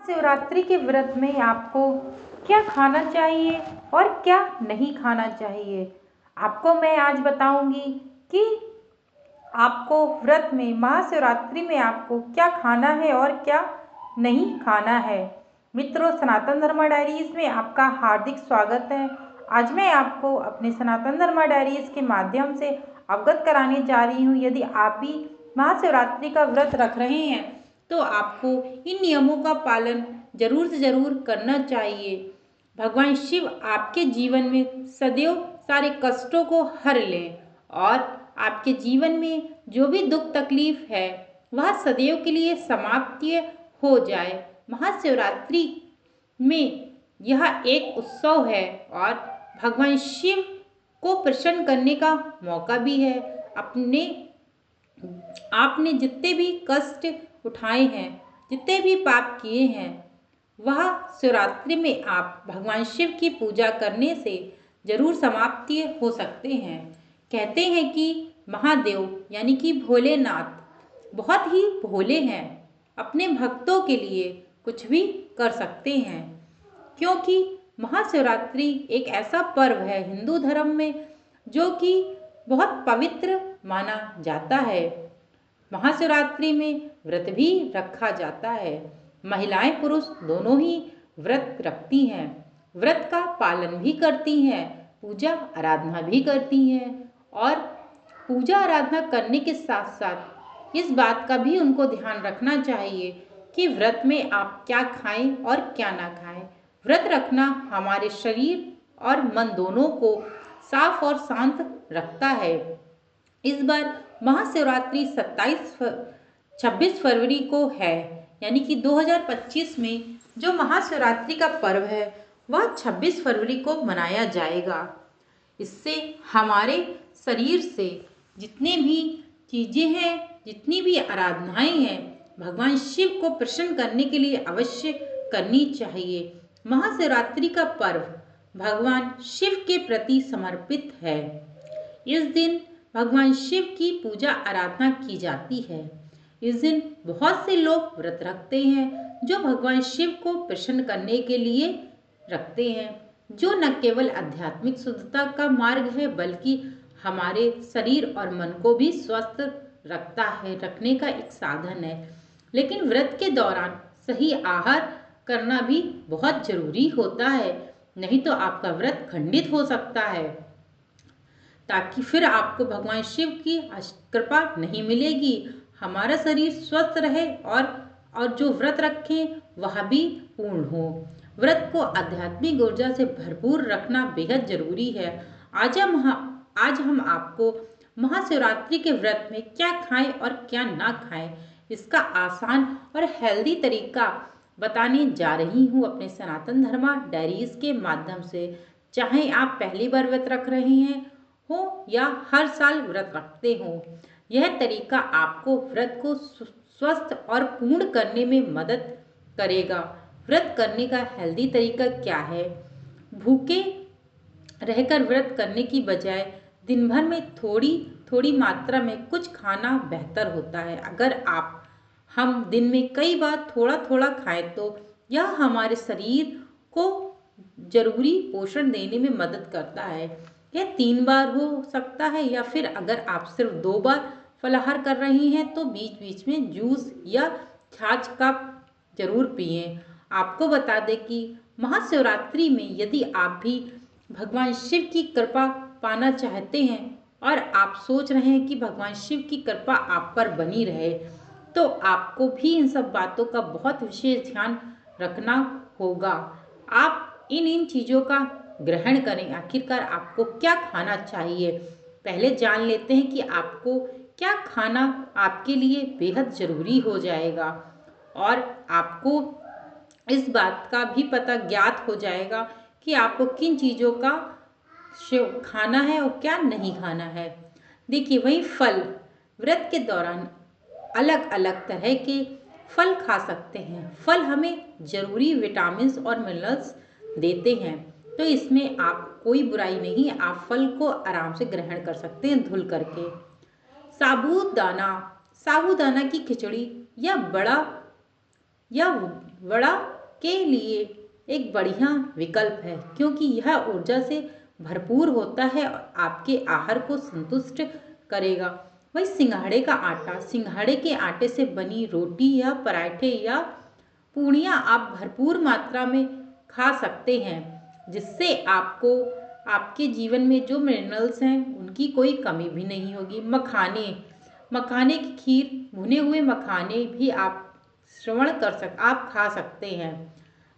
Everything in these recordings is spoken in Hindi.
महाशिवरात्रि के व्रत में आपको क्या खाना चाहिए और क्या नहीं खाना चाहिए, आपको मैं आज बताऊंगी कि आपको व्रत में महाशिवरात्रि में आपको क्या खाना है और क्या नहीं खाना है। मित्रों, सनातन धर्मा डायरीज में आपका हार्दिक स्वागत है। आज मैं आपको अपने सनातन धर्मा डायरीज के माध्यम से अवगत कराने जा रही हूँ। यदि आप भी महाशिवरात्रि का व्रत रख रहे हैं तो आपको इन नियमों का पालन जरूर से जरूर करना चाहिए। भगवान शिव आपके जीवन में सदैव सारे कष्टों को हर लें और आपके जीवन में जो भी दुख तकलीफ है वह सदैव के लिए समाप्ति हो जाए। महाशिवरात्रि में यह एक उत्सव है और भगवान शिव को प्रसन्न करने का मौका भी है। आपने जितने भी कष्ट उठाए हैं, जितने भी पाप किए हैं, वह शिवरात्रि में आप भगवान शिव की पूजा करने से जरूर समाप्ति हो सकते हैं। कहते हैं कि महादेव यानी कि भोलेनाथ बहुत ही भोले हैं, अपने भक्तों के लिए कुछ भी कर सकते हैं, क्योंकि महाशिवरात्रि एक ऐसा पर्व है हिंदू धर्म में जो कि बहुत पवित्र माना जाता है। महाशिवरात्रि में व्रत भी रखा जाता है। महिलाएं पुरुष दोनों ही व्रत रखती हैं, व्रत का पालन भी करती हैं, पूजा आराधना भी करती हैं और पूजा आराधना करने के साथ साथ इस बात का भी उनको ध्यान रखना चाहिए कि व्रत में आप क्या खाएं और क्या ना खाएं। व्रत रखना हमारे शरीर और मन दोनों को साफ और शांत रखता है। इस बार महाशिवरात्रि 26 फरवरी को है, यानी कि 2025 में जो महाशिवरात्रि का पर्व है वह 26 फरवरी को मनाया जाएगा। इससे हमारे शरीर से जितने भी चीज़ें हैं, जितनी भी आराधनाएं हैं, भगवान शिव को प्रसन्न करने के लिए अवश्य करनी चाहिए। महाशिवरात्रि का पर्व भगवान शिव के प्रति समर्पित है। इस दिन भगवान शिव की पूजा आराधना की जाती है। इस दिन बहुत से लोग व्रत रखते हैं जो भगवान शिव को प्रसन्न करने के लिए रखते हैं, जो न केवल आध्यात्मिक शुद्धता का मार्ग है बल्कि हमारे शरीर और मन को भी स्वस्थ रखने का एक साधन है। लेकिन व्रत के दौरान सही आहार करना भी बहुत जरूरी होता है, नहीं तो आपका व्रत खंडित हो सकता है, ताकि फिर आपको भगवान शिव की कृपा नहीं मिलेगी। हमारा शरीर स्वस्थ रहे और जो व्रत रखें वह भी पूर्ण हो। व्रत को आध्यात्मिक ऊर्जा से भरपूर रखना बेहद जरूरी है। आज हम आपको महाशिवरात्रि के व्रत में क्या खाएं और क्या ना खाएं इसका आसान और हेल्दी तरीका बताने जा रही हूँ अपने सनातन धर्मा डायरीज के माध्यम से। चाहे आप पहली बार व्रत रख रहे हैं हो या हर साल व्रत रखते हो, यह तरीका आपको व्रत को स्वस्थ और पूर्ण करने में मदद करेगा। व्रत करने का हेल्दी तरीका क्या है? भूखे रहकर व्रत करने की बजाय दिन भर में थोड़ी थोड़ी मात्रा में कुछ खाना बेहतर होता है। अगर हम दिन में कई बार थोड़ा थोड़ा खाएं तो यह हमारे शरीर को जरूरी पोषण देने में मदद करता है। यह 3 बार हो सकता है या फिर अगर आप सिर्फ 2 बार फलाहार कर रही हैं तो बीच बीच में जूस या छाछ का जरूर पिएं। आपको बता दें कि महाशिवरात्रि में यदि आप भी भगवान शिव की कृपा पाना चाहते हैं और आप सोच रहे हैं कि भगवान शिव की कृपा आप पर बनी रहे, तो आपको भी इन सब बातों का बहुत विशेष ध्यान रखना होगा। आप इन चीज़ों का ग्रहण करें। आखिरकार आपको क्या खाना चाहिए, पहले जान लेते हैं कि आपको क्या खाना आपके लिए बेहद ज़रूरी हो जाएगा और आपको इस बात का भी पता ज्ञात हो जाएगा कि आपको किन चीज़ों का खाना है और क्या नहीं खाना है। देखिए, वही फल, व्रत के दौरान अलग अलग तरह के फल खा सकते हैं। फल हमें जरूरी विटामिन्स और मिनरल्स देते हैं, तो इसमें आप कोई बुराई नहीं, आप फल को आराम से ग्रहण कर सकते हैं धुल करके। साबूदाना की खिचड़ी या बड़ा के लिए एक बढ़िया विकल्प है, क्योंकि यह ऊर्जा से भरपूर होता है और आपके आहार को संतुष्ट करेगा। वही सिंघाड़े का आटा, सिंघाड़े के आटे से बनी रोटी या पराठे या पूड़ियाँ आप भरपूर मात्रा में खा सकते हैं, जिससे आपको आपके जीवन में जो मिनरल्स हैं उनकी कोई कमी भी नहीं होगी। मखाने, मखाने की खीर, भुने हुए मखाने भी आप खा सकते हैं।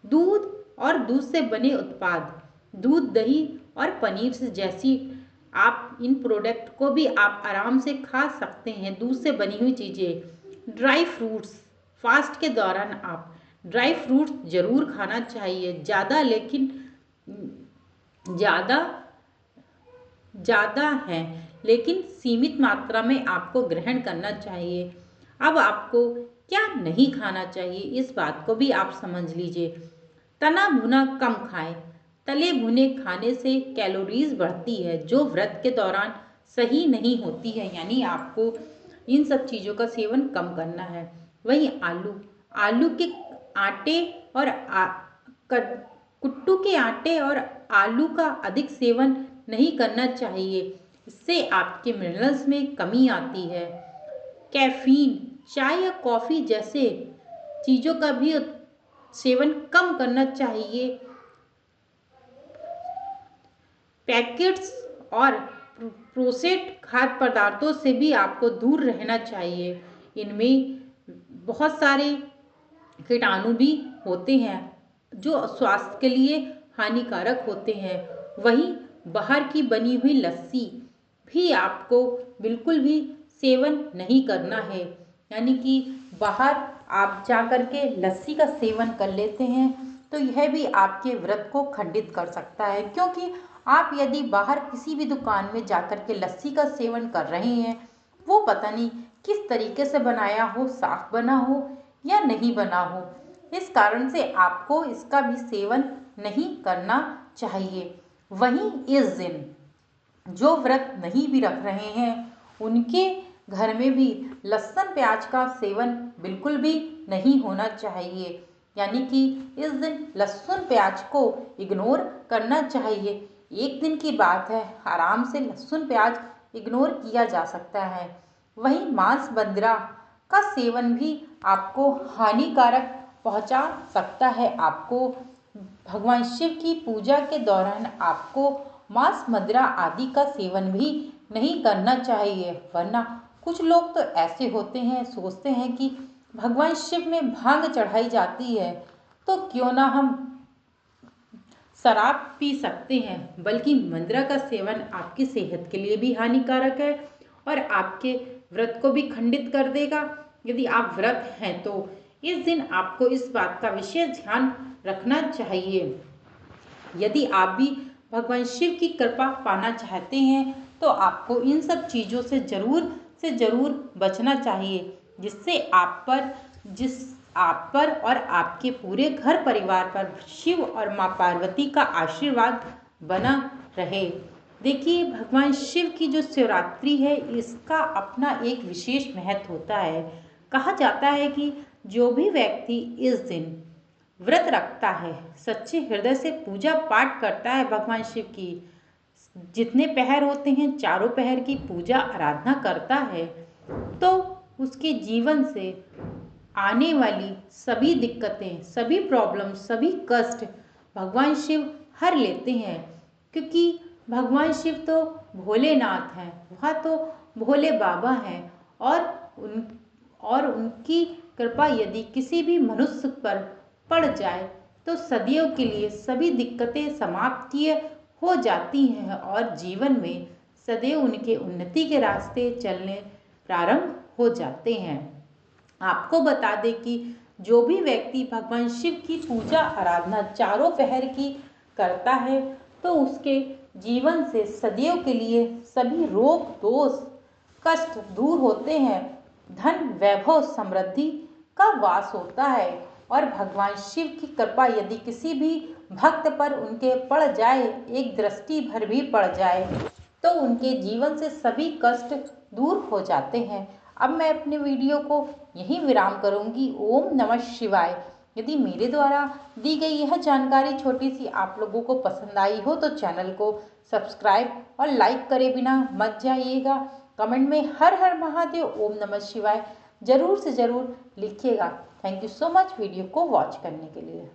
दूध और दूध से बने उत्पाद, दूध, दही और पनीर से जैसी आप इन प्रोडक्ट को भी आप आराम से खा सकते हैं, दूध से बनी हुई चीज़ें। ड्राई फ्रूट्स, फास्ट के दौरान आप ड्राई फ्रूट्स ज़रूर खाना चाहिए, ज़्यादा है लेकिन सीमित मात्रा में आपको ग्रहण करना चाहिए। अब आपको क्या नहीं खाना चाहिए, इस बात को भी आप समझ लीजिए। तना भुना कम खाएं। तले भुने खाने से कैलोरीज बढ़ती है, जो व्रत के दौरान सही नहीं होती है, यानी आपको इन सब चीज़ों का सेवन कम करना है। वहीं आलू के आटे और कुट्टू के आटे और आलू का अधिक सेवन नहीं करना चाहिए, इससे आपके मिनरल्स में कमी आती है। कैफीन, चाय या कॉफ़ी जैसे चीज़ों का भी सेवन कम करना चाहिए। पैकेट्स और प्रोसेस्ड खाद्य पदार्थों से भी आपको दूर रहना चाहिए। इनमें बहुत सारे कीटाणु भी होते हैं जो स्वास्थ्य के लिए हानिकारक होते हैं। वहीं बाहर की बनी हुई लस्सी भी आपको बिल्कुल भी सेवन नहीं करना है, यानी कि बाहर आप जा कर के लस्सी का सेवन कर लेते हैं तो यह भी आपके व्रत को खंडित कर सकता है, क्योंकि आप यदि बाहर किसी भी दुकान में जाकर के लस्सी का सेवन कर रहे हैं, वो पता नहीं किस तरीके से बनाया हो, साफ बना हो या नहीं बना हो, इस कारण से आपको इसका भी सेवन नहीं करना चाहिए। वहीं इस दिन जो व्रत नहीं भी रख रहे हैं उनके घर में भी लहसुन प्याज का सेवन बिल्कुल भी नहीं होना चाहिए, यानी कि इस दिन लहसुन प्याज को इग्नोर करना चाहिए। एक दिन की बात है, आराम से लहसुन प्याज इग्नोर किया जा सकता है। वहीं मांस बंदरा का सेवन भी आपको हानिकारक पहुंचा सकता है। आपको भगवान शिव की पूजा के दौरान आपको मांस मदिरा आदि का सेवन भी नहीं करना चाहिए, वरना कुछ लोग तो ऐसे होते हैं, सोचते हैं कि भगवान शिव में भांग चढ़ाई जाती है तो क्यों ना हम शराब पी सकते हैं, बल्कि मदिरा का सेवन आपकी सेहत के लिए भी हानिकारक है और आपके व्रत को भी खंडित कर देगा। यदि आप व्रत हैं तो इस दिन आपको इस बात का विशेष ध्यान रखना चाहिए। यदि आप भी भगवान शिव की कृपा पाना चाहते हैं तो आपको इन सब चीज़ों से ज़रूर बचना चाहिए, जिससे आप पर और आपके पूरे घर परिवार पर शिव और माँ पार्वती का आशीर्वाद बना रहे। देखिए, भगवान शिव की जो शिवरात्रि है इसका अपना एक विशेष महत्व होता है। कहा जाता है कि जो भी व्यक्ति इस दिन व्रत रखता है, सच्चे हृदय से पूजा पाठ करता है भगवान शिव की, जितने पहर होते हैं चारों पहर की पूजा आराधना करता है, तो उसके जीवन से आने वाली सभी दिक्कतें, सभी प्रॉब्लम, सभी कष्ट भगवान शिव हर लेते हैं। क्योंकि भगवान शिव तो भोलेनाथ हैं, वह तो भोले बाबा हैं और उनकी कृपा यदि किसी भी मनुष्य पर पड़ जाए तो सदियों के लिए सभी दिक्कतें समाप्ति हो जाती हैं और जीवन में सदैव उनके उन्नति के रास्ते चलने प्रारंभ हो जाते हैं। आपको बता दें कि जो भी व्यक्ति भगवान शिव की पूजा आराधना चारों पहर की करता है तो उसके जीवन से सदैव के लिए सभी रोग दोष कष्ट दूर होते हैं, धन वैभव समृद्धि का वास होता है और भगवान शिव की कृपा यदि किसी भी भक्त पर उनके पड़ जाए, एक दृष्टि भर भी पड़ जाए, तो उनके जीवन से सभी कष्ट दूर हो जाते हैं। अब मैं अपने वीडियो को यहीं विराम करूंगी। ओम नमः शिवाय। यदि मेरे द्वारा दी गई यह जानकारी छोटी सी आप लोगों को पसंद आई हो तो चैनल को सब्सक्राइब और लाइक करे बिना मत जाइएगा। कमेंट में हर हर महादेव, ओम नमः शिवाय ज़रूर से ज़रूर लिखिएगा। Thank you so much video को वॉच करने के लिए।